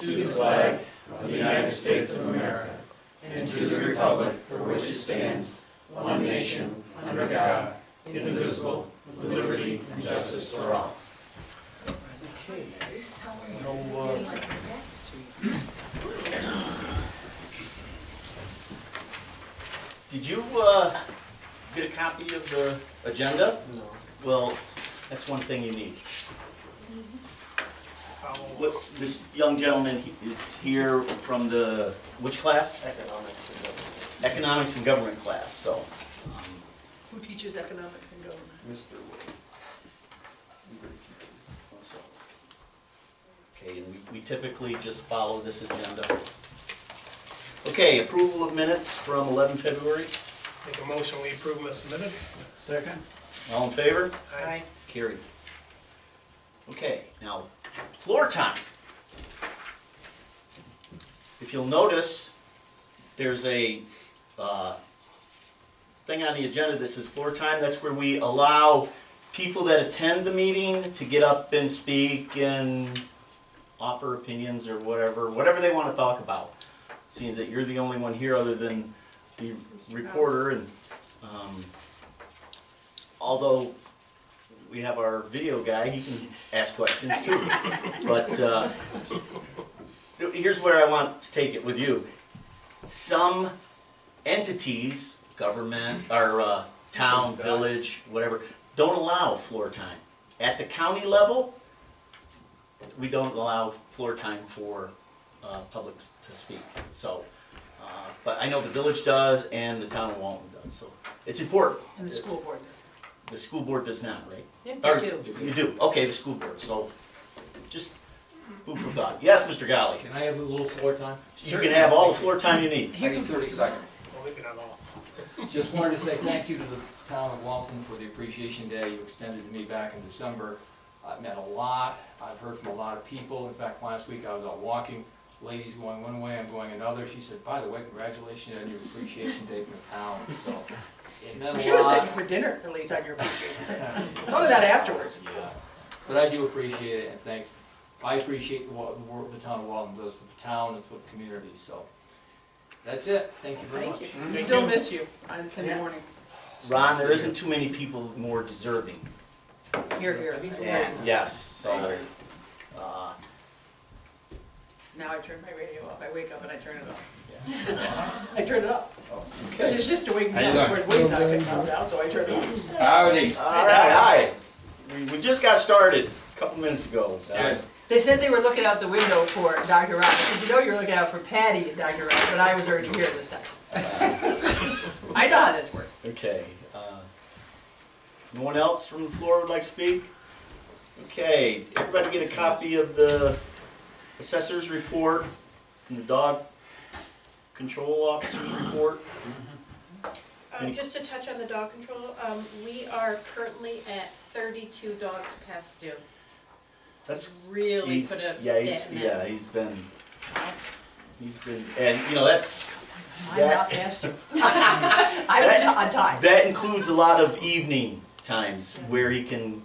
to the flag of the United States of America, and to the republic for which it stands, one nation, under God, indivisible, with liberty and justice for all. Okay. Did you get a copy of the agenda? No. Well, that's one thing you need. What, this young gentleman is here from the, which class? Economics and government. Economics and government class, so. Who teaches economics and government? Mr. Wood. So, okay, and we typically just follow this agenda. Okay, approval of minutes from 11 February. Make a motion, we approve them as submitted. Second. All in favor? Aye. Carried. Okay, now, floor time. If you'll notice, there's a thing on the agenda that says floor time. That's where we allow people that attend the meeting to get up and speak and offer opinions or whatever they want to talk about. Seeing that you're the only one here other than the reporter, and although we have our video guy, he can ask questions too. But here's where I want to take it with you. Some entities, government, or town, village, whatever, don't allow floor time. At the county level, we don't allow floor time for public to speak. So, but I know the village does and the town of Walton does. So it's important. And the school board. The school board does not, right? Yeah, Or they do. You do. Okay, the school board. So just food for thought. Yes, Mr. Golly. Can I have a little floor time? You can have all the floor time you need. I need 30 seconds. Well, we can have all. Just wanted to say thank you to the town of Walton for the Appreciation Day you extended to me back in December. I've met a lot. I've heard from a lot of people. In fact, last week I was out walking. Lady's going one way, I'm going another. She said, by the way, congratulations on your Appreciation Day from the town. So it meant We a should have lot. sent you for dinner, at least, on your appreciation. Thought of that afterwards. Yeah, but I do appreciate it, and thanks. I appreciate what the work the town of Walton does for the town and for the community, so that's it. Thank you very much. Thank you. We still miss you in the morning. Ron, there isn't too many people more deserving. Here, here. And yes, so Now I turn my radio off. I wake up and I turn it off. I turn it up. Because okay. it's just to wake me How you up. doing? Wait, not getting knocked out, so I turn it off. Howdy. All right, hi. We just got started a couple minutes ago. They said they were looking out the window for Dr. Ross. I said, you know you're looking out for Patty and Dr. Ross, but I was already here this time. I know how this works. Okay. No one else from the floor would like to speak? Okay. Everybody get a copy of the assessor's report and the dog control officer's report. Just to touch on the dog control, we are currently at 32 dogs past due. That's Really put a dent in that. he's been, and you know that's I'm not past you. I'm on time. that includes a lot of evening times where he can.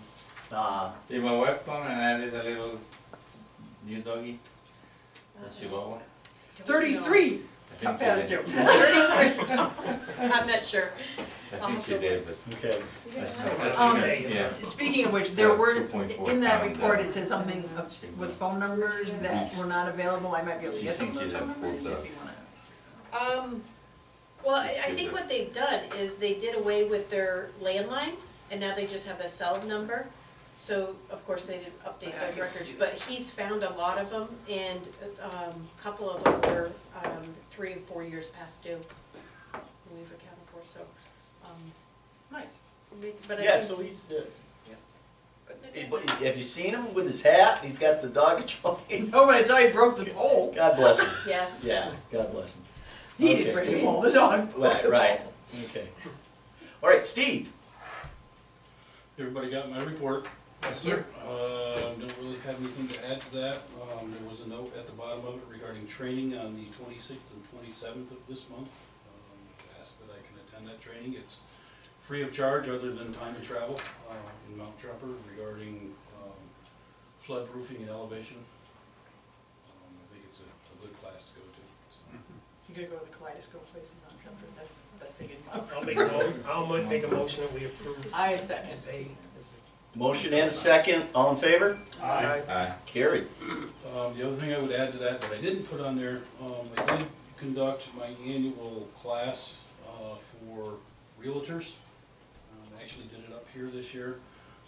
Did my wife come and added a little new doggy? A Chihuahua? 33 I think past she you. did. 33. I'm not sure. I think she did, but Okay. yeah. Speaking of which, there were, 2.4 in that pound, report, it said something with phone numbers that were not available. I might be able to She get some of thinks those she's phone a numbers bulldog. if you wanna. Well, I think what they've done is they did away with their landline, and now they just have a cell number. So, of course, they didn't update those records, but he's found a lot of them, and a couple of them were 3 or 4 years past due. We've accounted for, so. Nice. But I Yeah. think- So he's. but Have you seen him with his hat? He's got the dog control. Oh, but it's already broke the pole. God bless him. Yes. Yeah. God bless him. He didn't break the pole, the dog broke Right. the Right. pole. Okay. All right, Steve. Everybody got my report? Yes, sir. Don't really have anything to add to that. There was a note at the bottom of it regarding training on the 26th and 27th of this month. Asked that I can attend that training. It's free of charge other than time and travel in Mount Trumper regarding flood proofing and elevation. I think it's gonna go to the Kaleidoscope place and not jump in, that's the best thing in my. I'll make a motion that we approve. I second. Motion and a second, all in favor? Aye. Aye. Carried. The other thing I would add to that I didn't put on there, I did conduct my annual class for realtors. I actually did it up here this year,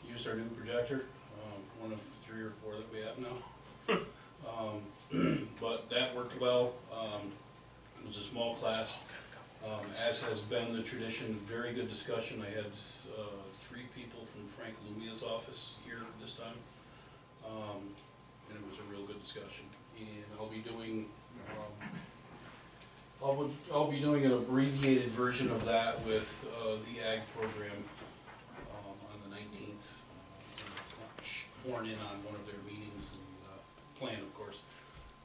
used our new projector, one of 3 or 4 that we have now. But that worked well. It was a small class. As has been the tradition, very good discussion. I had 3 people from Frank Lumia's office here this time. And it was a real good discussion. And I'll be doing, I'll be doing an abbreviated version of that with the ag program on the 19th. Sworn in on one of their meetings and plan, of course,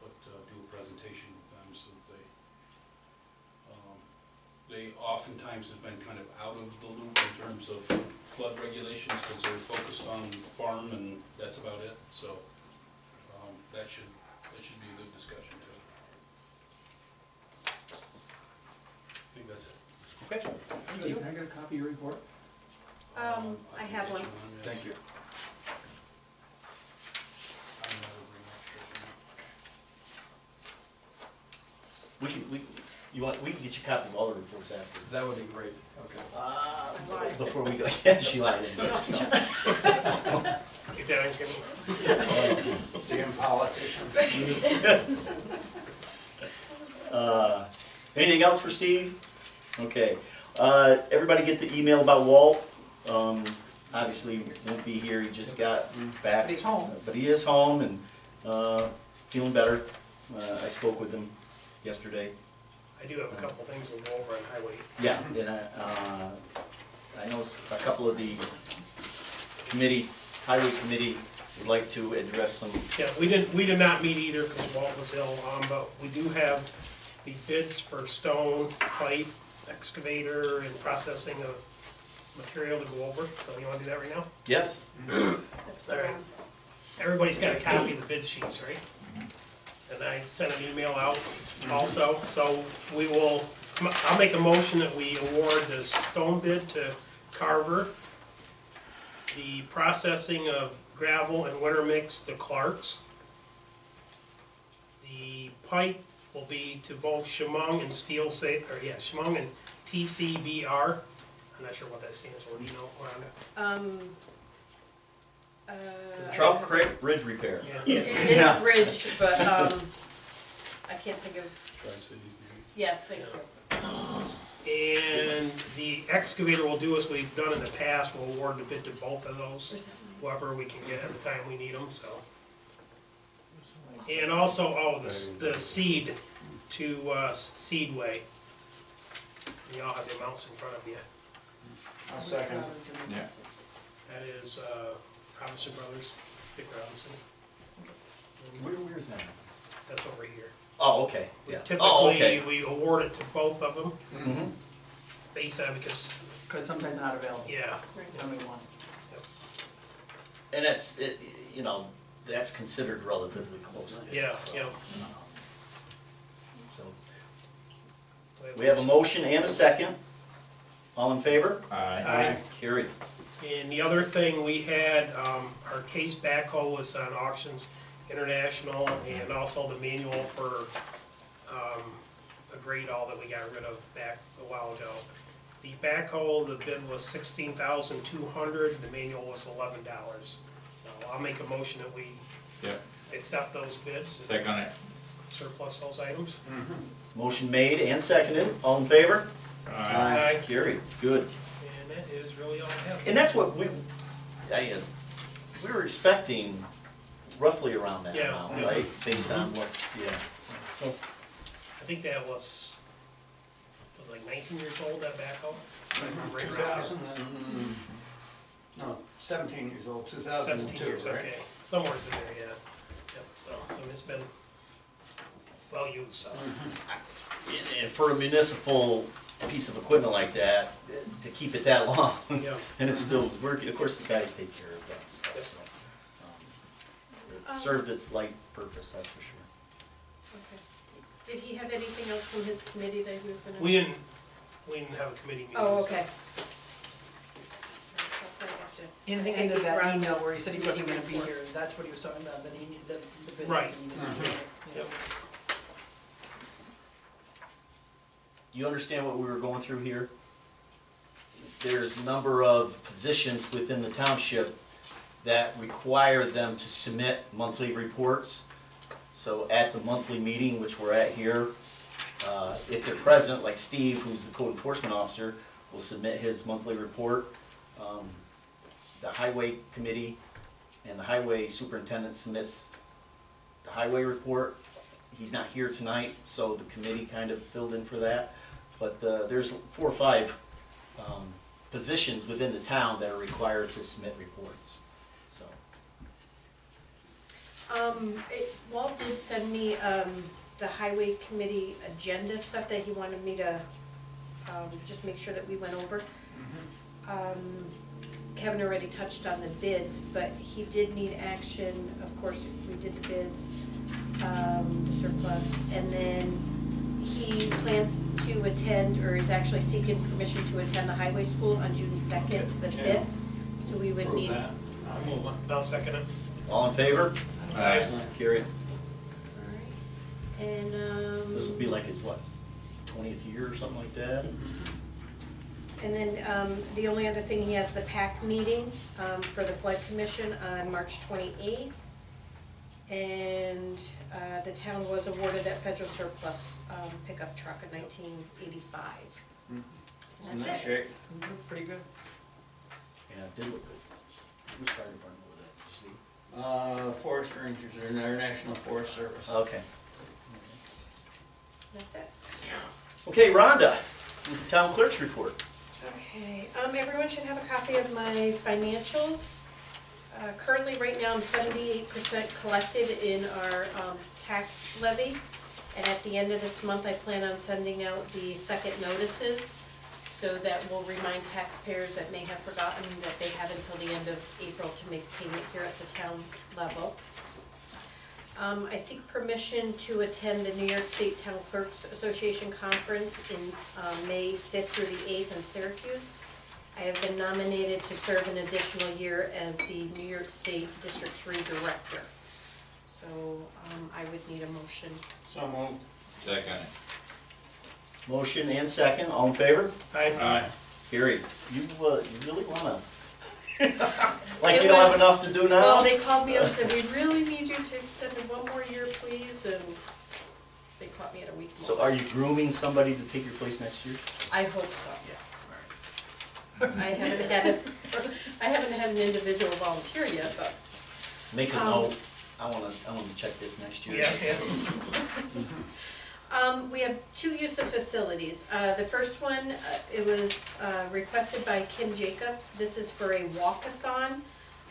but do a presentation with them so that they oftentimes have been kind of out of the loop in terms of flood regulations because they're focused on farm and that's about it. So that should be a good discussion too. I think that's it. Okay. Steve, can I get a copy of your report? I can have get one. you yes. Thank you. I'll never bring that picture. We can get you a copy of all the reports after. That would be great, okay. Before we go, yeah, she lied. Get that on camera. Damn politicians. Anything else for Steve? Okay. Everybody get the email about Walt. Obviously won't be here, he just got back. But he's home. But he is home and feeling better. I spoke with him yesterday. I do have a couple things we'll go over on highway. Yeah, and I know a couple of the highway committee would like to address some. Yeah, we did not meet either because Walt was ill, but we do have the bids for stone, pipe, excavator, and processing of material to go over. So you wanna do that right now? Yes? That's what All right. Everybody's got a copy of the bid sheets, right? And I sent an email out also, so I'll make a motion that we award the stone bid to Carver, the processing of gravel and winter mix to Clark's. The pipe will be to both Chemung and Chemung and TCBR. I'm not sure what that stands for, do you know, Rhonda? Trout Creek Bridge Repair. Yeah. It is bridge, but, I can't think of, Tri-Cities maybe. yes, thank you. And the excavator will do as we've done in the past, we'll award the bid to both of those, Where's that whoever we can get at the time we need them, so. And also, the seed to Seedway. You all have the amounts in front of you. I'll second. Yeah. That is Robinson Brothers, Dick Robinson. Where's that? That's over here. Oh, okay, yeah. Typically, okay. we award it to both of them, Mhm. based on, because, Because sometimes they're not available, yeah, only one. And that's, that's considered relatively close. yeah, So, yeah. So, we have a motion and a second. All in favor? Aye. Carried. And the other thing we had, our case backhoe was on Auctions International, and also the manual for a great all that we got rid of back a while ago. The backhoe, the bid was $16,200, the manual was $11. So I'll make a motion that we Yeah, accept those bids, second it. surplus those items. Motion made and seconded. All in favor? Aye. Carried. Good. And that is really all I have. And that's what we were expecting roughly around that Yeah, amount, yeah. right? Based on what, yeah. So, I think that was like 19 years old, that backhoe. Right around 2000 and, no, 17 years old, 17 2002, years, right? okay. Somewhere's in there, yeah. Yep, so, it's been well used, so. and for a municipal piece of equipment like that, to keep it that long, Yeah. and it still was working, of course, the guys take care of that stuff, so. It served its life purpose, that's for sure. Okay. Did he have have anything else from his committee that he was gonna? We didn't have a committee meeting. Oh, so- okay. I'll probably have to- In I the think I end of gave that Ron email the where he said he wasn't gonna be report. here, that's what he was talking about, that he needed, the business Right. needed. Yep. Do you understand what we were going through here? There's a number of positions within the township that require them to submit monthly reports. So at the monthly meeting, which we're at here, if they're present, like Steve, who's the code enforcement officer, will submit his monthly report. The highway committee and the highway superintendent submits the highway report. He's not here tonight, so the committee kind of filled in for that. But there's 4 or 5 positions within the town that are required to submit reports, so. Walt did send me, the highway committee agenda stuff that he wanted me to, just make sure that we went over. Kevin already touched on the bids, but he did need action, of course, we did the bids, the surplus, and then he plans to attend, or is actually seeking permission to attend the highway school on June 2nd to the 5th. So we would Approve need. that. I move it. I'll second it. All in favor? Aye. Carried. Alright, and, This will be like his, what, 20th year or something like that? and then, the only other thing, he has the PAC meeting, for the flood commission on March 28th. And, the town was awarded that federal surplus, pickup truck in 1985. It's in That's nice it. shape. Pretty good. Yeah, it did look good. Who's fire department was that, did you see? Forest Rangers, they're in their National Forest Service. Okay. That's it. Okay, Rhonda, with the town clerk's report. Okay, everyone should have a copy of my financials. Currently, right now, I'm 78% collected in our tax levy. And at the end of this month, I plan on sending out the second notices, so that will remind taxpayers that may have forgotten that they have until the end of April to make payment here at the town level. I seek permission to attend the New York State Town Clerks Association Conference in May 5th through the 8th in Syracuse. I have been nominated to serve an additional year as the New York State District 3 Director. So I would need a motion. So moved. Second. Motion and second, all in favor? Aye. Carried. You really wanna, like It you don't have was- enough to do now? Well, they called me up and said, we really need you to extend it one more year, please, and they caught me at a week more. So are you grooming somebody to take your place next year? I hope so. I haven't had an individual volunteer yet, but Make a note, I wanna check this next year. Yeah. we have 2 use of facilities. The first one, it was requested by Kim Jacobs. This is for a walkathon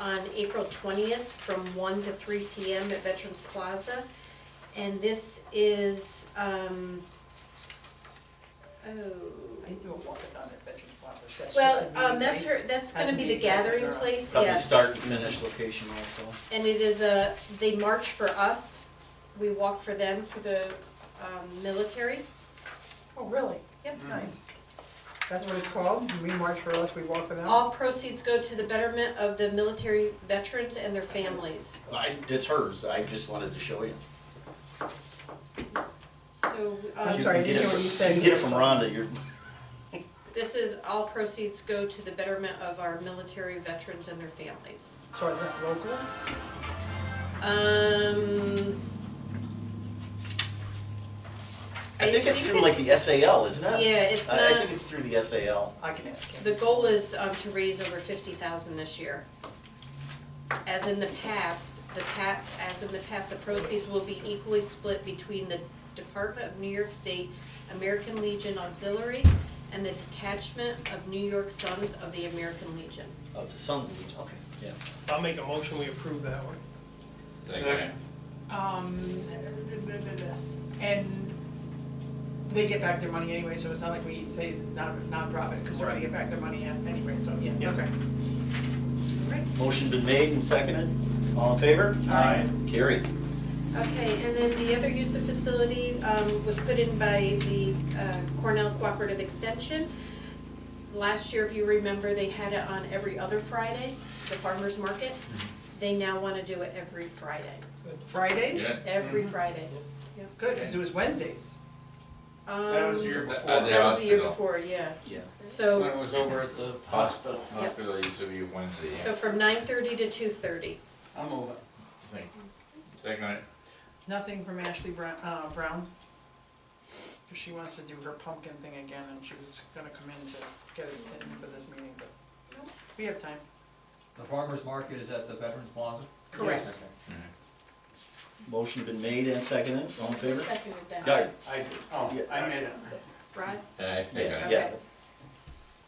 on April 20th from 1 to 3 p.m. at Veterans Plaza. And this is, I do a walkathon at Veterans Plaza. That's well, just a meeting that's place. that's gonna be the Meeting place, gathering or- place, Probably yes. start and finish location also. And it is they march for us, we walk for them, for the military. Oh, really? Yep. Nice. That's what it's called? We march for us, we walk for them? All proceeds go to the betterment of the military veterans and their families. It's hers, I just wanted to show you. So, I'm You sorry, I can get didn't it hear what from- you said. You can get it from Rhonda, you're, this is, all proceeds go to the betterment of our military veterans and their families. So is that local? I think it's through like the SAL, isn't it? Yeah, it's I not, think it's through the SAL. I can ask him. the goal is to raise over 50,000 this year. As in the past, the proceeds will be equally split between the Department of New York State, American Legion Auxiliary, and the Detachment of New York Sons of the American Legion. Oh, it's a Sons of Legion, okay, yeah. I'll make a motion, we approve that one. Second. And they get back their money anyway, so it's not like we say non-profit, because they're gonna get back their money anyway, so, yeah, Yeah. okay. Motion been made and seconded, all in favor? Aye. Carried. Okay, and then the other use of facility was put in by the Cornell Cooperative Extension. Last year, if you remember, they had it on every other Friday, the farmer's market. They now want to do it every Friday, Fridays? Yeah. every Friday. Good, because it was Wednesdays. That was the year At before. the That was the year hospital. before, yeah. Yeah. When So, it was over at the hospital. Hospital used to be Wednesday, so yeah. from 9:30 to 2:30. I'll move it. Think. Second it. Nothing from Ashley Brown? 'Cause she wants to do her pumpkin thing again, and she was gonna come in to get it in for this meeting, but we have time. The farmer's market is at the Veterans Plaza? Correct. Okay. Mhm. Motion been made and seconded, all in Who favor? seconded that? Got it. I did, oh, Yeah. I made it. Rod? Yeah, I second Yeah, it. yeah.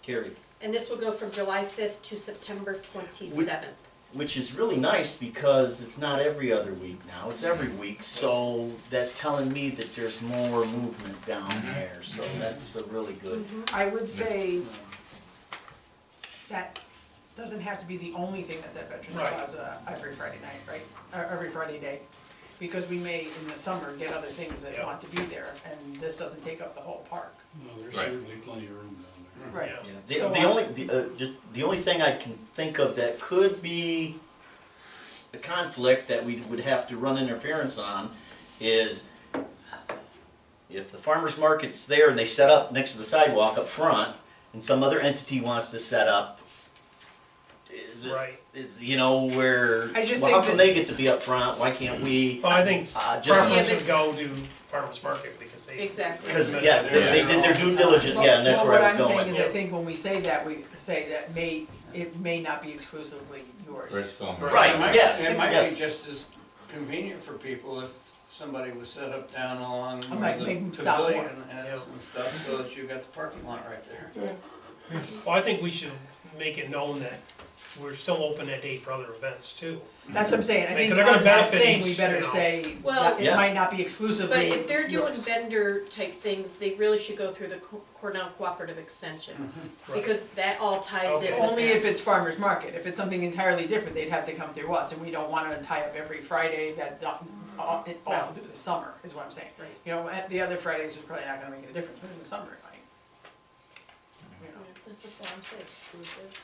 Carried. And this will go from July 5th to September 27th. Which is really nice because it's not every other week now, it's every week, so that's telling me that there's more movement down Mhm. there, so that's really good. I would say that doesn't have to be the only thing that's at Veterans Right. Plaza every Friday night, right? Or every Friday day. Because we may, in the summer, get other things that Yeah. want to be there, and this doesn't take up the whole park. No, there's Right. certainly plenty of room down there. Right. Yeah. The, So, the only, the only thing I can think of that could be a conflict that we would have to run interference on is if the farmer's market's there and they set up next to the sidewalk up front, and some other entity wants to set up, is it, Right. is, you know, where, I just well, how think come that- they get to be up front, why can't we? Well, I think Just, preference Yeah, would go to farmer's market because they. Exactly. because, yeah, they did their due diligence, yeah, and that's Well, where I was What I'm saying going. is, I think when we say that, we say that it may not be exclusively yours. Bristol. Right. It might- yes, It might yes. be just as convenient for people if somebody was set up down along I where might the make 'em stop more. pavilion has and stuff, so that you got the parking lot right there. Well, I think we should make it known that we're still open that day for other events too. That's what I'm saying, I think Because they're gonna on that benefit thing, each, we better you know. say, Well- that it Yeah. might not be exclusively. But if they're doing yours. vendor type things, they really should go through the Cornell Cooperative Extension. Because that all ties in Okay. with Only that. if it's farmer's market, if it's something entirely different, they'd have to come through us, and we don't wanna tie up every Friday that, all through the summer, is what I'm saying. Right. You know, at the other Fridays is probably not gonna make a difference, but in the summer it might. You know. Does the form say exclusive?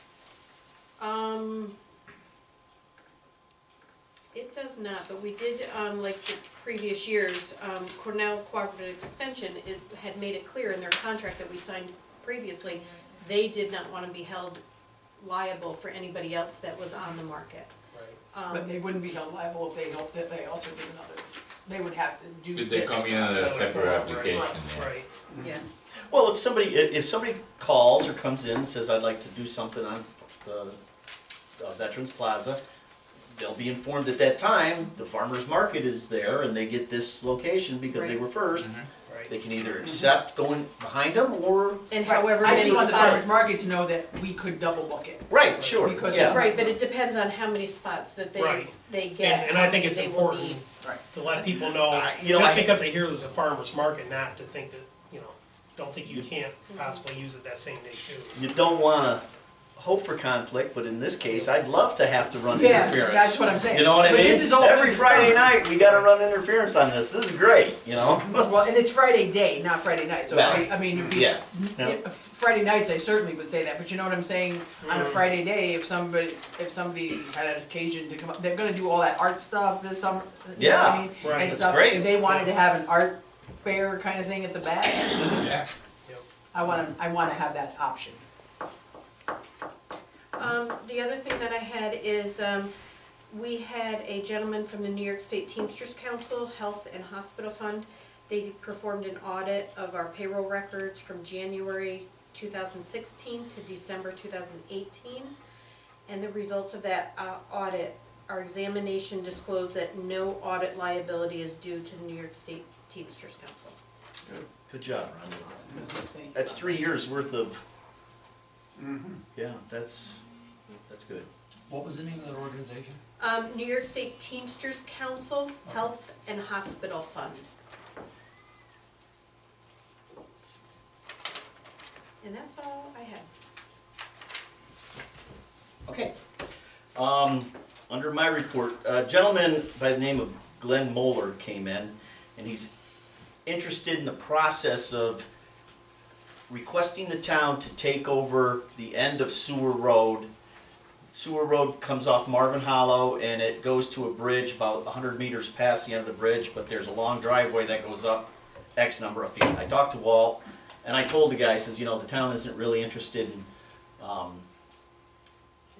It does not, but we did, like the previous years, Cornell Cooperative Extension had made it clear in their contract that we signed previously, they did not wanna be held liable for anybody else that was on the market. Right. But they wouldn't be held liable if they hoped that they also did another, they would have to do Could they this. come in on a separate application, yeah. Right. Yeah. Well, if somebody calls or comes in and says, I'd like to do something on the Veterans Plaza, they'll be informed at that time, the farmer's market is there and they get this location because they Right. were first. Mhm. Right. They can either accept going behind them or, And however I many just want the farmer's spots. market to know that we could double book it. right, sure, Because- yeah. Right, but it depends on how many spots that Right. they get, And how I think many it's they will important need. to let people know, You know, just I- because they hear there's a farmer's market, not to think that, you know, don't think you can't possibly use it that same day too. You don't wanna hope for conflict, but in this case, I'd love to have to run Yeah, interference. that's what I'm saying. You know what I But mean? this is all Every through the Friday summer. night, we gotta run interference on this, this is great, you know? Well, and it's Friday day, not Friday night, so, Well, I mean, it'd be, yeah, yeah. Friday nights, I certainly would say that, but you know what I'm saying? On a Mhm. Friday day, if somebody had an occasion to come up, they're gonna do all that art stuff this summer, you know what I Yeah, mean? right. And That's stuff. great. If they wanted to have an art fair kind of thing at the back, Yeah. I wanna have that option. The other thing that I had is, we had a gentleman from the New York State Teamsters Council Health and Hospital Fund. They performed an audit of our payroll records from January 2016 to December 2018. And the results of that audit, our examination disclosed that no audit liability is due to the New York State Teamsters Council. Good job, Ron. I was gonna say, That's 3 years worth of, Mm-hmm. yeah, that's good. What was the name of that organization? New York State Teamsters Council Health and Hospital Fund. And that's all I had. Okay. Under my report, a gentleman by the name of Glenn Moeller came in, and he's interested in the process of requesting the town to take over the end of Sewer Road. Sewer Road comes off Marvin Hollow and it goes to a bridge about 100 meters past the end of the bridge, but there's a long driveway that goes up X number of feet. I talked to Walt, and I told the guy, I says, you know, the town isn't really interested in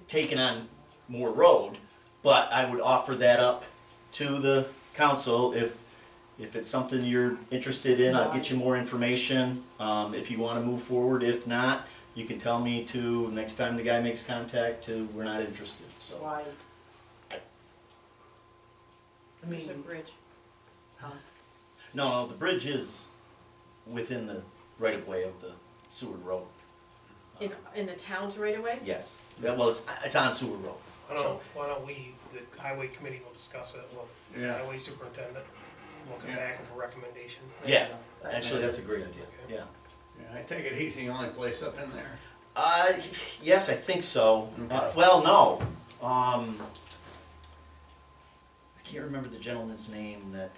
taking on more road, but I would offer that up to the council if it's something you're interested in. I'll get you more information if you want to move forward. If not, you can tell me to, next time the guy makes contact, to we're not interested, so. Why? I There's a mean, bridge. No, the bridge is within the right-of-way of the Seward Road. In the town's right away? Yes, well, it's on Seward Road. Why don't we, the highway committee will discuss it, Yeah. highway superintendent, we'll come Yeah. back with a recommendation. Yeah, actually, that's a great idea, yeah. Yeah, I take it he's the only place up in there. Yes, I think so. Okay. Well, no. I can't remember the gentleman's name that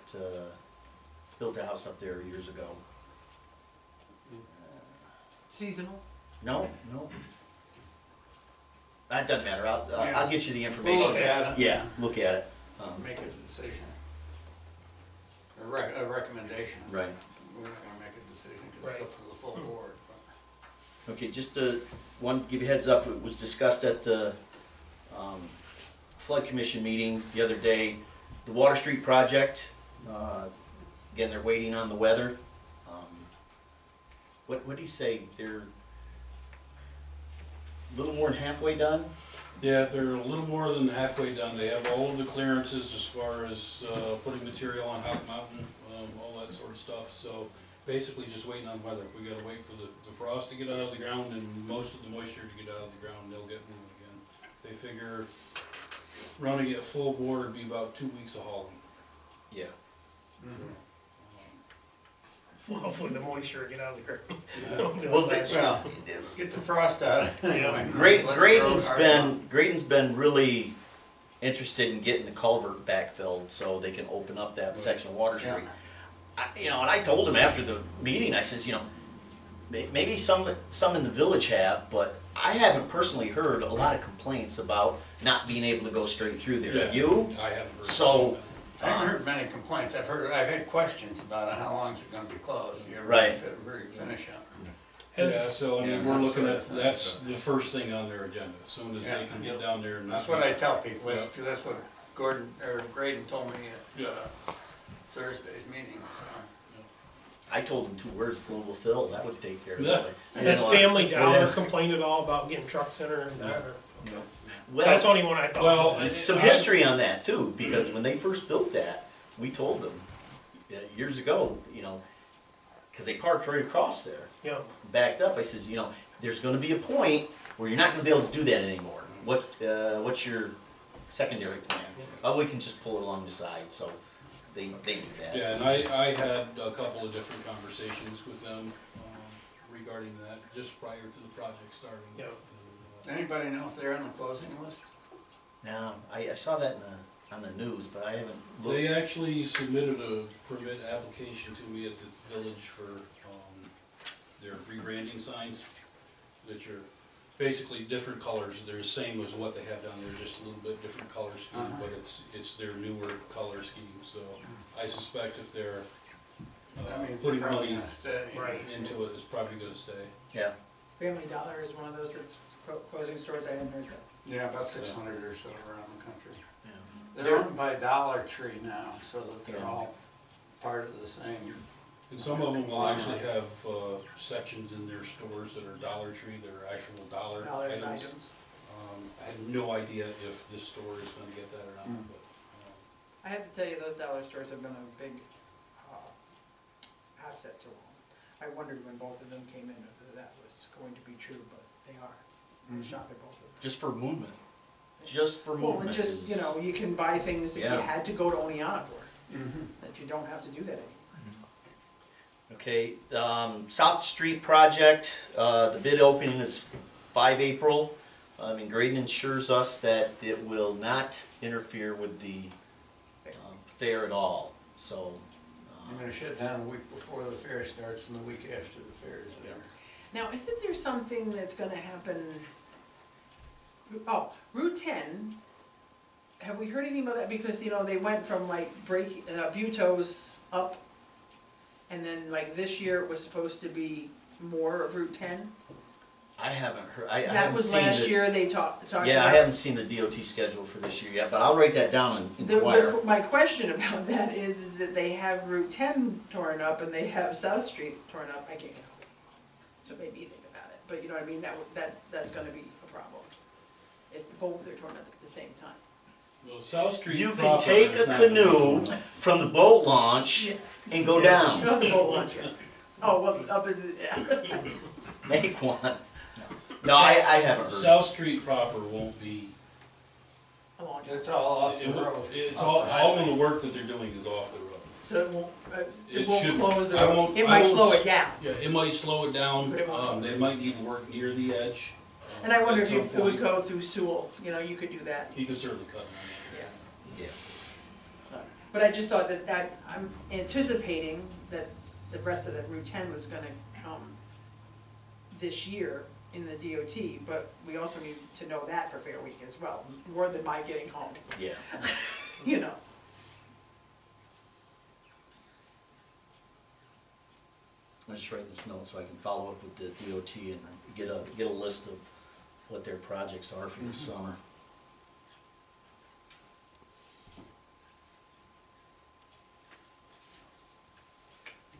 built a house up there years ago. seasonal? No. That doesn't matter. I'll Yeah. get you the We'll information. look at it. Yeah, look at it. Make a decision. A recommendation. Right. We're not gonna make a decision, cause Right. it's up to the full board. but- Okay, just to, give you a heads up, it was discussed at the Flood Commission meeting the other day. The Water Street project, again, they're waiting on the weather. What do you say, they're a little more than halfway done? Yeah, they're a little more than halfway done. They have all of the clearances as far as putting material on Hawk Mountain, all that sort of stuff. So basically just waiting on weather. We gotta wait for the frost to get out of the ground and most of the moisture to get out of the ground. They'll get moving again. They figure running at full bore would be about 2 weeks of hauling. Yeah. Hopefully the moisture will get out of the ground. Well, Well, get the frost out anyway. Let the road harden Graydon's been really interested in getting the culvert backfilled so they can open up that section of Water Street. And I told him after the meeting, I says, maybe some in the village have, but I haven't personally heard a lot of complaints about not being able to go straight through there. Yeah. Have you? I haven't heard. So, I haven't heard many complaints. I've had questions about how long is it gonna be closed. You ever Right. finish up? Yeah, so I mean, we're looking at, Yeah. that's the first thing on their agenda, as soon as they Yeah. can get down there and. That's what I tell people, that's what Graydon told me at Thursday's meeting, so. I told him 2 words, flow will fill, that would take care of Yeah. it. Has Family Dollar complained at all about getting trucks in or not? Or- That's the Well, only one I thought. Well, there's some history on that too, because when they first built that, we told them years ago, because they parked right across there, Yeah, backed up, I says, there's gonna be a point where you're not gonna be able to do that anymore. What's your secondary plan? Oh, we can just pull it along the side, so they do that. Yeah, and I had a couple of different conversations with them regarding that, just prior to the project starting. Yeah. Anybody know if they're on the closing list? Now, I saw that on the news, but I haven't They looked. actually submitted a permit application to me at the village for their rebranding signs, which are basically different colors. They're the same as what they have down there, just a little bit different color scheme, but it's their newer color scheme. So I suspect if they're That means they're putting probably money gonna stay. Right. into it, it's probably gonna stay. Yeah, Family Dollar is one of those that's closing stores, I hadn't heard that. Yeah, about 600 or so around the country. yeah. They're owned by Dollar Tree now, so that they're Yeah. all part of the same. And some of them will actually have sections in their stores that are Dollar Tree, that are actual dollar Dollar items. items. I have no idea if this store is gonna get that or not, but. I have to tell you, those dollar stores have been a big asset to them. I wondered when both of them came in whether that was going to be true, but they are. I shop at both of them. Just for movement. Just for Well, movement. and just, is- you can buy things that you Yeah. had to go to Oneonta for, Mm-hmm. that you don't have to do that anymore. Okay, South Street project, the bid opening is 5 April. Graydon ensures us that it will not interfere with the fair at all, so. I'm gonna shut down the week before the fair starts and the week after the fair is there. Now, isn't there something that's gonna happen? Oh, Route 10, have we heard anything about that? Because, you know, they went from like Buto's up, and then like this year it was supposed to be more of Route 10? I haven't heard, I That haven't was seen last the, year they talked about. yeah, I haven't seen the DOT schedule for this year yet, but I'll write that down and inquire. My question about that is that they have Route 10 torn up and they have South Street torn up. I can't get home. So maybe you think about it, but you know what I mean, that's gonna be a problem. If both are torn up at the same time. Well, South Street You can proper take is a not- canoe from the boat launch and go down, Not the boat launch yet. Oh, well, up in, yeah. make one. No, I haven't heard. South Street proper won't be, A launch. It's all off the it road. won't- it's all of the work that they're doing is off the road. So it won't, It it won't shouldn't. close the I road. won't- It I might won't slow s- it down. Yeah, it might slow it down, But it won't. they might need to work near the edge. And I wonder at if you, some it would point. go through Sewell, you know, you could do that, You can certainly cut yeah. Yeah. But I just thought that I'm anticipating that the rest of the Route 10 was gonna come this year in the DOT, but we also need to know that for Fair Week as well, more than my getting home, Yeah. you know. I'm just writing this note so I can follow up with the DOT and get a list of what their projects are for this summer.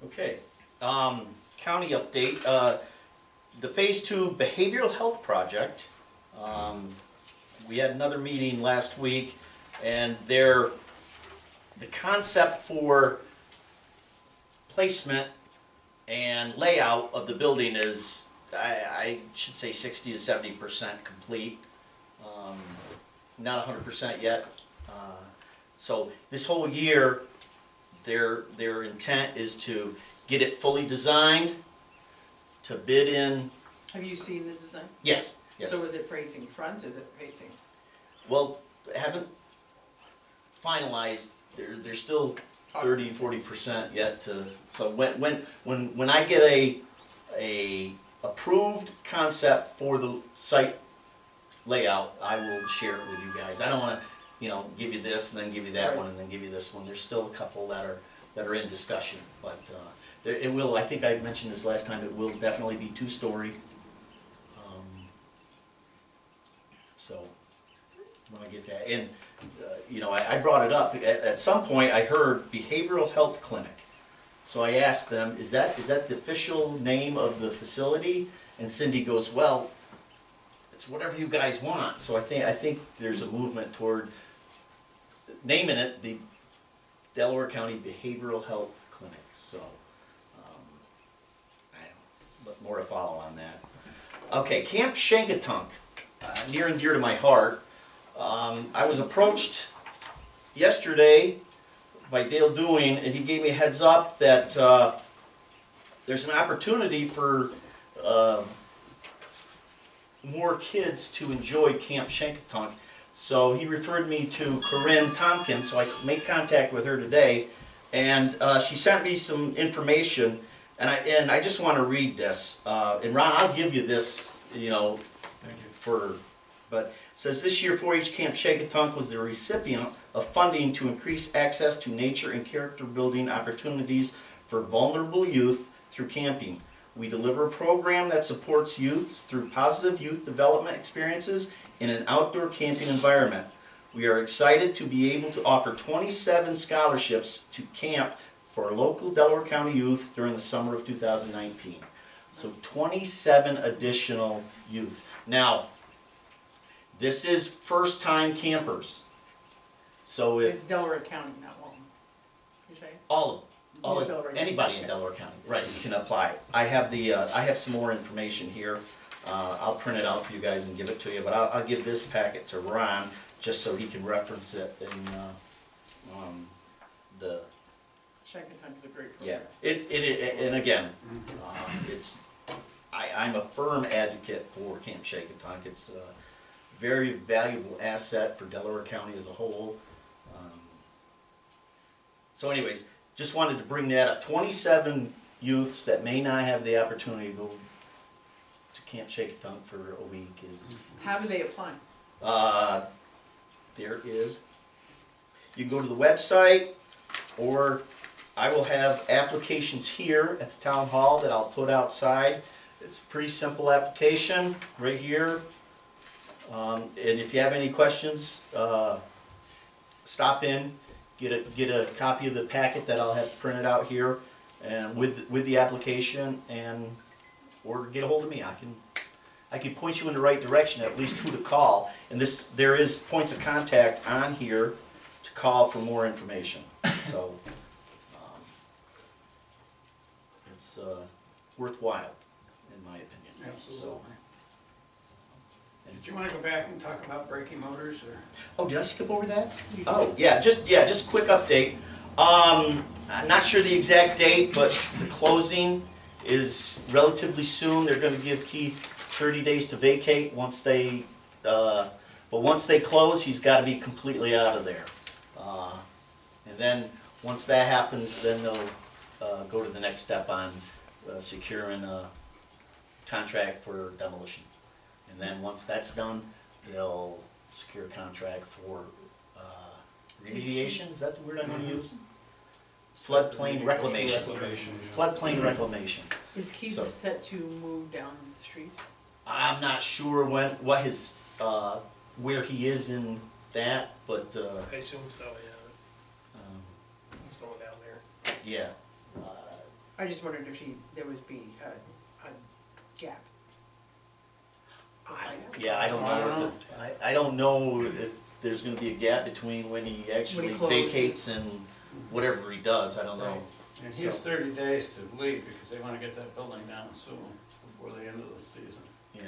Okay, county update, the Phase 2 Behavioral Health Project, we had another meeting last week, and the concept for placement and layout of the building is, I should say 60 to 70% complete. Not 100% yet. So this whole year, their intent is to get it fully designed, to bid in, Have you seen the design? yes, yes. So is it facing front, is it facing? Well, haven't finalized, they're still 30-40% yet to, so when I get a approved concept for the site layout, I will share it with you guys. I don't wanna, give you this and then give you that one and then give you this one. There's still a couple that are in discussion, but it will, I think I mentioned this last time, it will definitely be 2-story. So, when I get that, and, I brought it up, at some point I heard behavioral health clinic. So I asked them, is that the official name of the facility? And Cindy goes, well, it's whatever you guys want. So I think there's a movement toward naming it the Delaware County Behavioral Health Clinic. So, but more to follow on that. Okay, Camp Shankatunk, near and dear to my heart. I was approached yesterday by Dale Dewing, and he gave me a heads up that there's an opportunity for more kids to enjoy Camp Shankatunk. So he referred me to Corinne Tompkins, so I made contact with her today, and she sent me some information, and I just want to read this. And Ron, I'll give you this, but it says this year 4-H Camp Shankatunk was the recipient of funding to increase access to nature and character building opportunities for vulnerable youth through camping. We deliver a program that supports youths through positive youth development experiences in an outdoor camping environment. We are excited to be able to offer 27 scholarships to camp for local Delaware County youth during the summer of 2019. So 27 additional youth. Now, this is first-time campers. So It's if Delaware County, not Walton. You say? all Yeah, of Delaware. anybody in Delaware County, right, can apply. I have some more information here. I'll print it out for you guys and give it to you, but I'll give this packet to Ron just so he can reference it in the. Shankatunk is a great Yeah, program. and again, I'm a firm advocate for Camp Shankatunk. It's a very valuable asset for Delaware County as a whole. So anyways, just wanted to bring that up. 27 youths that may not have the opportunity to go to Camp Shakeatunk for a week is... How do they apply? There is, you can go to the website, or I will have applications here at the town hall that I'll put outside. It's a pretty simple application, right here. And if you have any questions, stop in, get a copy of the packet that I'll have printed out here, and with the application, or get a hold of me. I can point you in the right direction, at least who to call. And there is points of contact on here to call for more information. So it's worthwhile, in my opinion. Absolutely. So, Did you wanna go back and talk about braking motors, or? oh, did I skip over that? Oh, yeah, just a quick update. I'm not sure the exact date, but the closing is relatively soon. They're gonna give Keith 30 days to vacate once they, but once they close, he's gotta be completely out of there. And then, once that happens, then they'll go to the next step on securing a contract for demolition. And then, once that's done, they'll secure a contract for remediation, is that the word I'm gonna use? Floodplain reclamation. Floodplain reclamation. Is Keith So- set to move down the street? I'm not sure what his, where he is in that, but, I assume so, yeah. He's going down there. yeah. I just wondered if there would be a gap. Yeah, I don't know. I don't know if there's gonna be a gap between when he actually closes. vacates and whatever he does, I don't know. And he has 30 days to leave, because they wanna get that building down soon, before the end of the season. Yeah.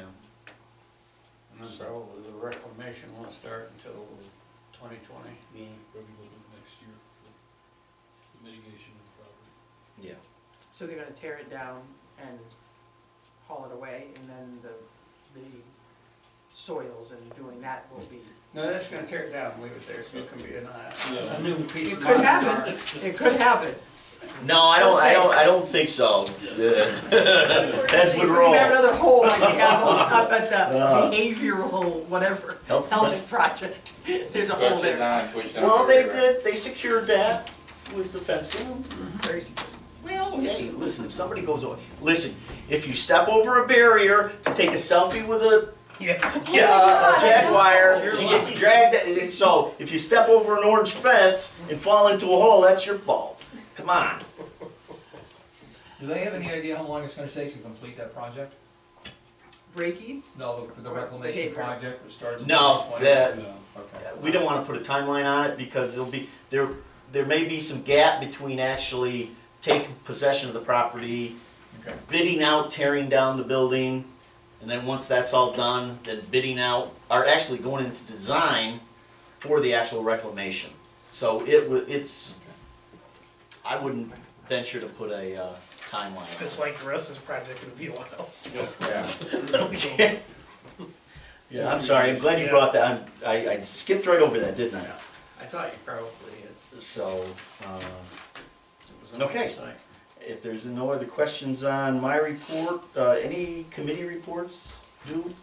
And then probably the reclamation won't start until 2020. Yeah, probably a little bit next year for the mitigation of the property. Yeah. So they're gonna tear it down and haul it away, and then the soils and doing that will be. No, they're just gonna tear it down and leave it there, so it can be Yeah. a new piece It of. could modern happen, art. it could happen. No, I don't think so. Heads would You roll. have another hole like you have up at the behavioral, whatever, Health- health project. There's a hole Push it there. down, push down. Well, they secured that with the fencing. Very secure. Well, hey, listen, if somebody goes over, listen, if you step over a barrier to take a selfie with a Yeah. jaguar, you get dragged, and so if you step over an orange fence and fall into a hole, that's your fault. Come on. Do they have any idea how long it's gonna take to complete that project? Breakies? No, the reclamation Behavior. project that starts in No, 2020? that, No. Okay. we don't wanna put a timeline on it because there may be some gap between actually taking possession of the property, Okay. bidding out, tearing down the building, and then once that's all done, then bidding out, or actually going into design for the actual reclamation. So it's, I wouldn't venture to put a timeline If on it's it. like the rest of this project, it'll be a while. Yeah. Yeah, I'm sorry, I'm glad you brought that, I skipped right over that, didn't I? I thought you probably had. So, It was an Okay. oversight. if there's no other questions on my report, any committee reports due?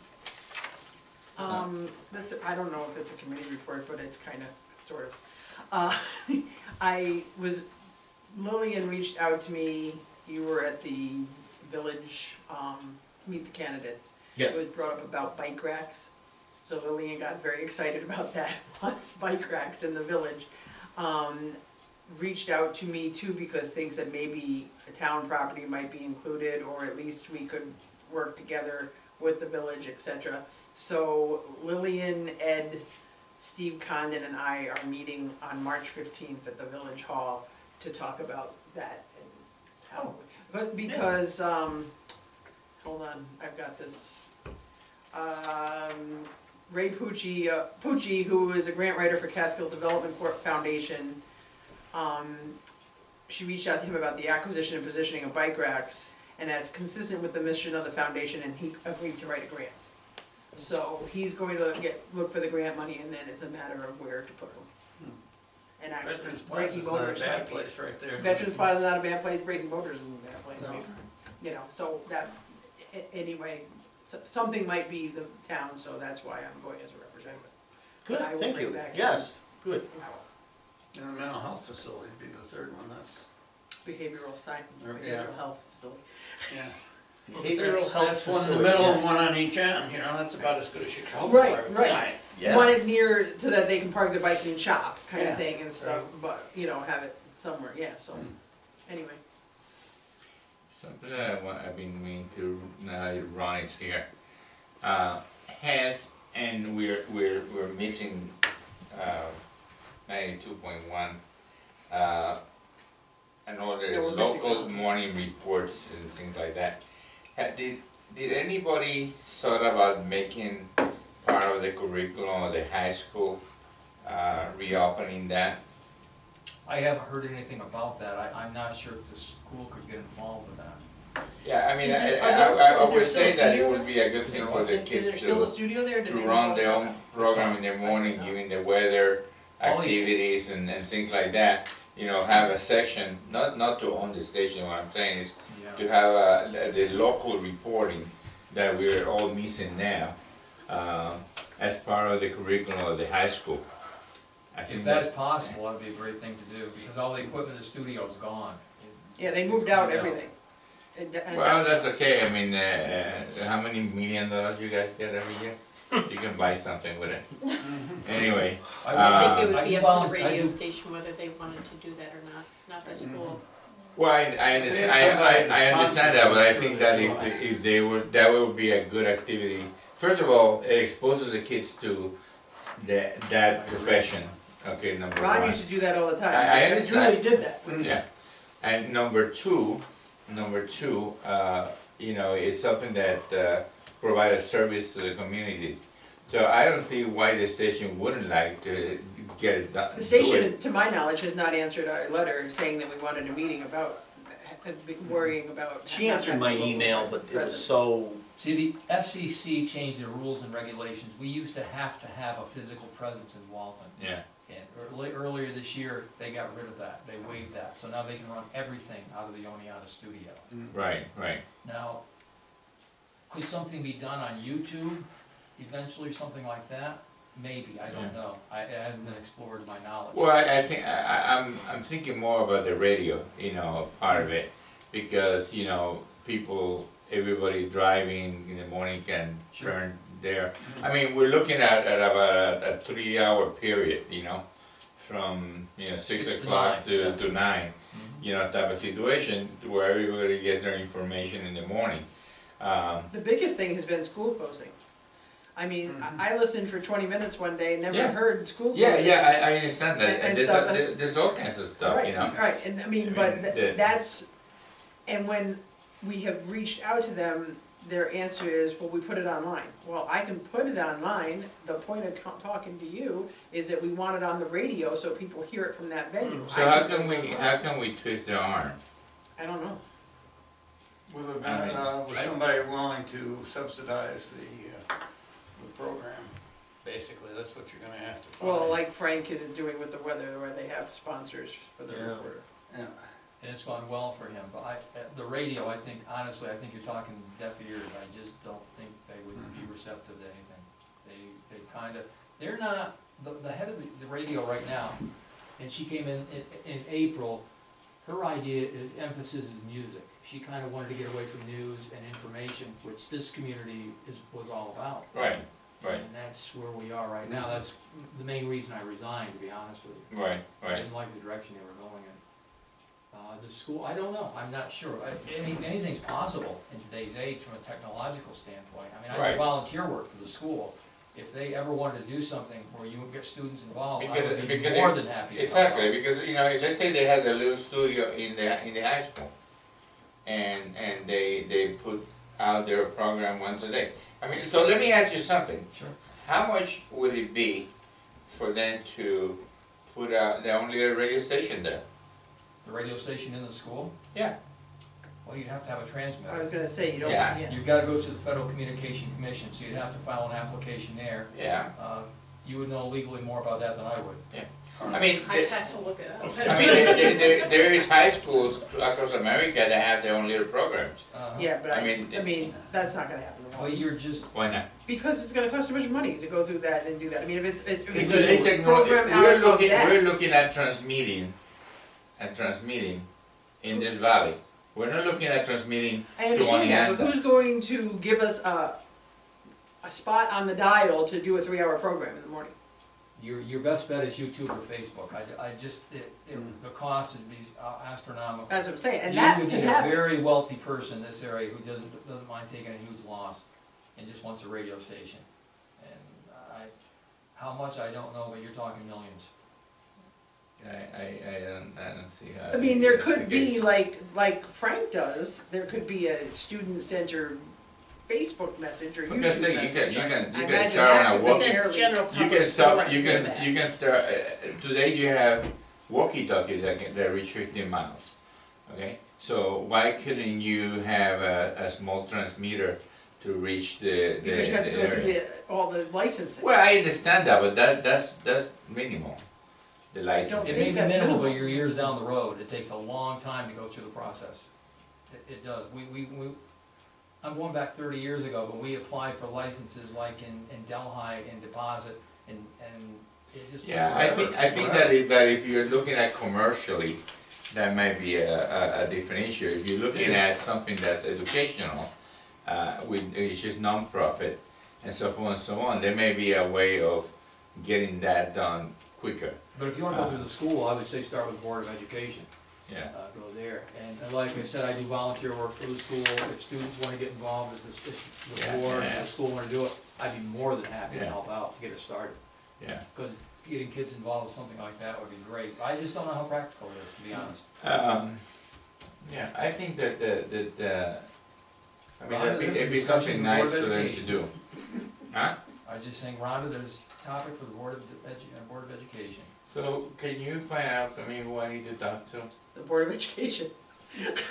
I don't know if it's a committee report, but it's kinda, sort of. Lillian reached out to me, you were at the village, meet the candidates. Yes. It was brought up about bike racks, so Lillian got very excited about that, wants bike racks in the village. Reached out to me too, because thinks that maybe a town property might be included, or at least we could work together with the village, etc. So Lillian, Ed, Steve Condon and I are meeting on March 15th at the village hall to talk about that and how, but because, hold on, I've got this. Ray Pucci, who is a grant writer for Catskill Development Foundation, she reached out to him about the acquisition and positioning of bike racks, and that's consistent with the mission of the foundation, and he agreed to write a grant. So he's going to look for the grant money, and then it's a matter of where to put them. and actually Veterans Plaza's breaking not a motors bad might be. place right there. Veterans Plaza not a bad place, breaking motors isn't a bad place. No. You know, so that, anyway, something might be the town, so that's why I'm going as a representative. Good, I will thank bring you. back Yes, good. You know, And the mental health facility would be the third one, that's, behavioral science, Or- yeah. behavioral health facility. yeah. Behavioral health That's one in facility, the middle and yes. one on each end, you know, that's about as good as you can hope for. Right, right. Yeah. Want it near so that they can park their bike and shop kind Yeah. of thing and stuff, but, you know, have it somewhere, yeah, so, anyway. Something that I've been meaning to, now that Ron is here, and we're missing, 92.1, and all the Yeah, we're missing local one. morning reports and things like that. Did anybody thought about making part of the curriculum of the high school, reopening that? I haven't heard anything about that. I'm not sure if the school could get involved in that. Yeah, I mean, Is there- I is there would still a say that it studio would be a good thing for the Is kids there still a to studio there? Did they run move their all own that? program in the morning, giving the weather, activities and things like that. You know, have a section, not to own the station, what I'm saying is to Yeah. have the local reporting that we're all missing now, as part of the curriculum of the high school. I If think that's that, possible, that'd be a great thing to do, because all the equipment in the studio is gone. Yeah, they moved out everything. well, that's okay, I mean, how many $1 million you guys get every year? You can buy something with it. Anyway, I think it would be I up to do the I radio do- station whether they wanted to do that or not the school. well, I understand, They have somebody I understand that, but I think that responsible. if they were, that would be a good activity. First of all, it exposes the kids to that profession, okay, number one. Ron used to do that all the time. I understand. Julie did that. Yeah, and number two, you know, it's something that provides a service to the community. So I don't see why the station wouldn't like to get it done. The station, to my knowledge, has not answered our letter saying that we wanted a meeting about, worrying about. She answered my email, but it was so, See, the FCC changed their rules and regulations. We used to have a physical presence in Walton. Yeah, And earlier this year, they got rid of that, they waived that, so now they can run everything out of the Oneonta studio. right. Now, could something be done on YouTube eventually, something like that? Maybe, I don't Yeah. know, it hasn't been explored to my knowledge. Well, I think, I'm thinking more about the radio, you know, part of it, because, you know, everybody driving in the morning can Sure. turn there. I mean, we're looking at about a 3-hour period, you know, from, you know, 6 6 to o'clock 9, to 9, Mhm. you know, type of situation where everybody gets their information in the morning. The biggest thing has been school closings. I mean, I listened for 20 minutes one day and never Yeah. heard school closings. Yeah, I understand that, And and there's, stuff, there's all kinds of stuff, you know. Right, and I mean, I but mean, that's, and when we have reached out to them, their answer is, well, we put it online. Well, I can put it online, the point of talking to you is that we want it on the radio so people hear it from that venue. So I how can put it we, online. how can we twist their arm? I don't know. Was somebody willing to subsidize the program, basically, that's what you're gonna have to find. Well, like Frank is doing with the weather, where they have sponsors for the Yeah. reporter. Yeah. And it's gone well for him, but the radio, I think, honestly, I think you're talking deaf ears, I just don't think they would be receptive to anything. They kinda, they're not, the head of the radio right now, and she came in April, her idea is, emphasis is music. She kinda wanted to get away from news and information, which this community was all about. Right. And that's where we are right now, that's the main reason I resigned, to be honest with you. Right, I didn't like the direction they were going in. The school, I don't know, I'm not sure. Anything's possible in today's age from a technological standpoint. I mean, I Right. do volunteer work for the school. If they ever wanted to do something where you would get students involved, I Because- would be because more it- than happy to help exactly, out. because, you know, let's say they had a little studio in the high school, and they put out their program once a day. I mean, so let me ask you something. Sure. How much would it be for them to put out, the only radio station there? The radio station in the school, Yeah. well, you'd have to have a I was transmitter. gonna say, you don't, Yeah. yeah. You've gotta go to the Federal Communication Commission, so you'd have to file an application there. Yeah, You would know legally more about that than I would. I mean, I'd have to look it up. I mean, there is high schools across America that have their own little programs. Yeah, but I I mean, mean, that's not gonna happen. Well, you're just, Why not? Because it's gonna cost too much money to go through that and do that. I mean, if it's It's a a, program out we're of looking, that. we're looking at transmitting in this valley. We're not looking at transmitting I understand that, but Anianda. who's going to give us a spot on the dial to do a 3-hour program in the morning? your best bet is YouTube or Facebook. I just, the cost would be astronomical. That's what I'm saying, and You that would can get a happen. very wealthy person in this area who doesn't mind taking a huge loss and just wants a radio station. And how much, I don't know, but you're talking millions. I don't see how. I mean, there that's the could be, case. like Frank does, there could be a student-centered Facebook message or For God's YouTube sake, message. you I can imagine start that on a could walkie. be The fairly- general You public. can start, don't you do can, that. you can start, today you have walkie-talkies that reach 15 miles, okay? So why couldn't you have a small transmitter to reach the Because you have to go through area? all the licensing. Well, I understand that, but that's minimal, the don't license. It think may be that's minimal, but minimal. you're years down the road. It takes a long time to go through the process. It does. I'm going back 30 years ago, but we applied for licenses like in Delhi and Deposit, and it just took Yeah, I think forever. that if you're looking at commercially, that might be a different issue. If you're looking at something that's educational, which is non-profit, and so forth and so on, there may be a way of getting that done quicker. But if you want to go through the school, I would say start with Board of Education. Yeah. Go there. And like I said, I do volunteer work for the school. If students want to get involved, if the Yeah, board, yeah. the school want to do it, I'd be more than happy to Yeah. help out to get it started. Yeah. Because getting kids involved with something like that would be great. I just don't know how practical it is, to be honest. Yeah, I think that I mean, Rhonda, it'd there's be a something discussion nice with for the Board of them to do. Huh? I was just saying, Rhonda, there's a topic for the Board of Education. So can you find out for me who I need to talk to? The Board of Education.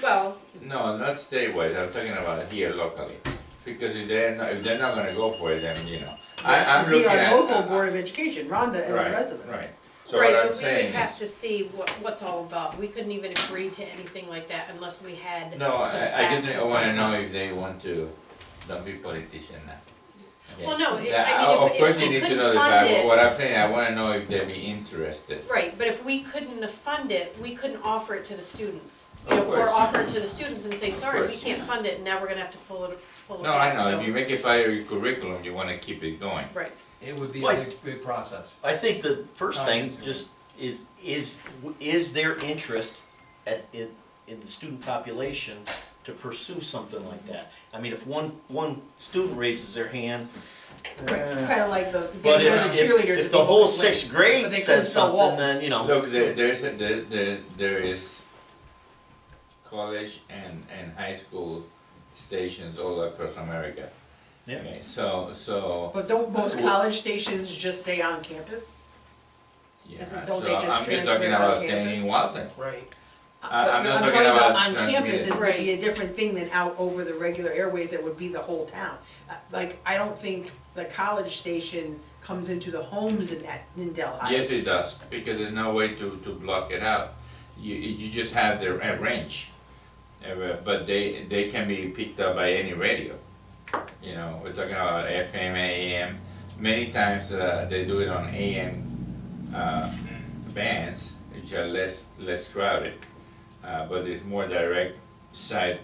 Well, No, not statewide, I'm talking about here locally. Because if they're not gonna go for it, then, you know. I'm Be looking our at. local Board of Education, Rhonda and the Right, resident. right. So right, what I'm but we saying would have is, to see what's all involved. We couldn't even agree to anything like that unless we had no, some I facts just in wanna front of know us. if they want to, don't be politician now. Okay. Well, no, That- I mean, of course if you we need to couldn't know the fund fact, it, what I'm saying, I wanna know if they'd be interested. right, but if we couldn't fund it, we couldn't offer it to the students. Of You know, or course. offer it to the students and say, sorry, we course. can't fund it, and now we're gonna have to pull it No, I back, know, so. if you make it part of your curriculum, you wanna keep it going. Right, It would be a Right. big process. I think the first Time thing consuming. just is there interest in the student population to pursue something like that? I mean, if one student raises their hand, It's kinda like the, but getting one of the cheerleaders. if to the be whole able to win. 6th But grade they says couldn't sell something, Walton. then, you know. Look, there is college and high school stations all across America. Yeah. Okay, so, But don't most Well- college stations just stay on campus? yeah, Isn't- so don't they just I'm just transfer talking it on about staying campus? in Walton. Right. I'm not talking talking about on campus, transmitted. it would be a different thing than out over the regular airways that would be the whole town. Like, I don't think the college station comes into the homes in Delhi. Yes, it does, because there's no way to block it out. You just have the range, but they can be picked up by any radio. You know, we're talking about FM, AM. Many times they do it on AM bands, which are less crowded, but it's more direct side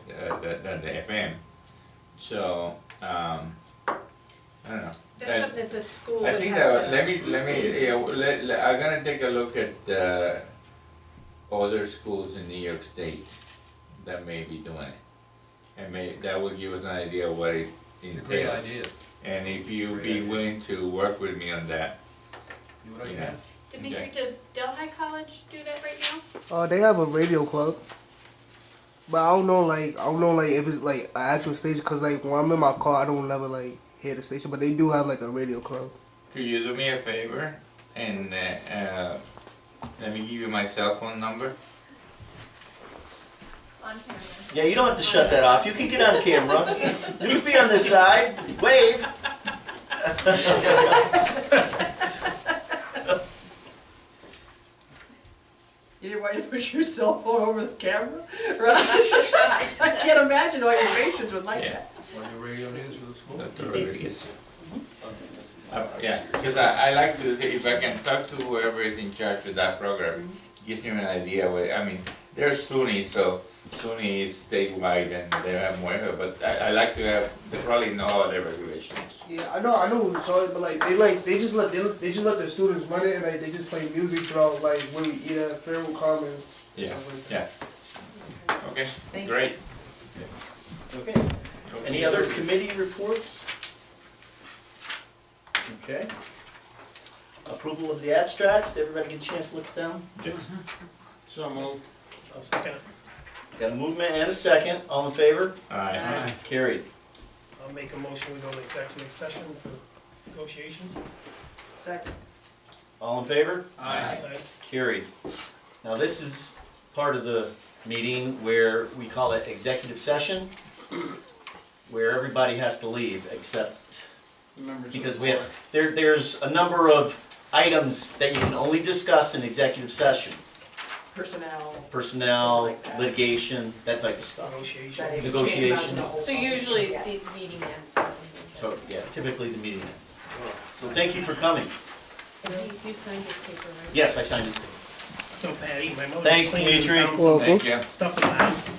than the FM. So I don't know. that's something that the school I would think have that, to. let me, yeah, I'm gonna take a look at other schools in New York State that may be doing it. And that will give us an idea of what it It's a great entails. idea. And if you Great be idea. willing to work with me on that, Do what I Yeah. can. Dimitri, Okay. does Delhi College do that right now? They have a radio club, but I don't know like if it's like an actual station. Cause like when I'm in my car, I don't never like hear the station. But they do have like a radio club. could you do me a favor and let me give you my cell phone number? On camera. Yeah, you don't have to shut that off. You can get on camera. You can be on this side. Wave. push your cell phone over the camera, right? I can't imagine all your patients would like Yeah. that. Or the radio news for the school. Dr. Rodriguez. Yeah, because I like to, if I can talk to whoever is in charge of that program, gives me an idea where, I mean, they're SUNY, so SUNY is statewide and they have more, but I like to have, they probably know all their regulations. Yeah, I know who's in charge, but they just let their students run it and like they just play music throughout like when we eat at Fairwood Commons. Yeah, Stuff like that. yeah. Okay, Thank you. great. Okay. Any other committee reports? Okay. Approval of the abstracts, did everybody get a chance to look at them? So moved. I'll second it. Got a movement and a second, all in favor? Aye. Carried. I'll make a motion, we go to executive session for negotiations. Second. All in favor? Aye. Carried. Now this is part of the meeting where we call it executive session, where everybody has to leave except, because we have, there's a number of items that you can only discuss in executive session. Personnel, Things like that. litigation, that type of stuff. Negotiation. That is Negotiations. came out in the whole So usually yeah. the meeting ends. So, yeah, typically the meeting ends. So thank you for coming. And you signed this paper, right? Yes, I signed this. So Patty, my mother's Thanks, cleaning and Dimitri. found some Welcome. Thank you. stuff in the house.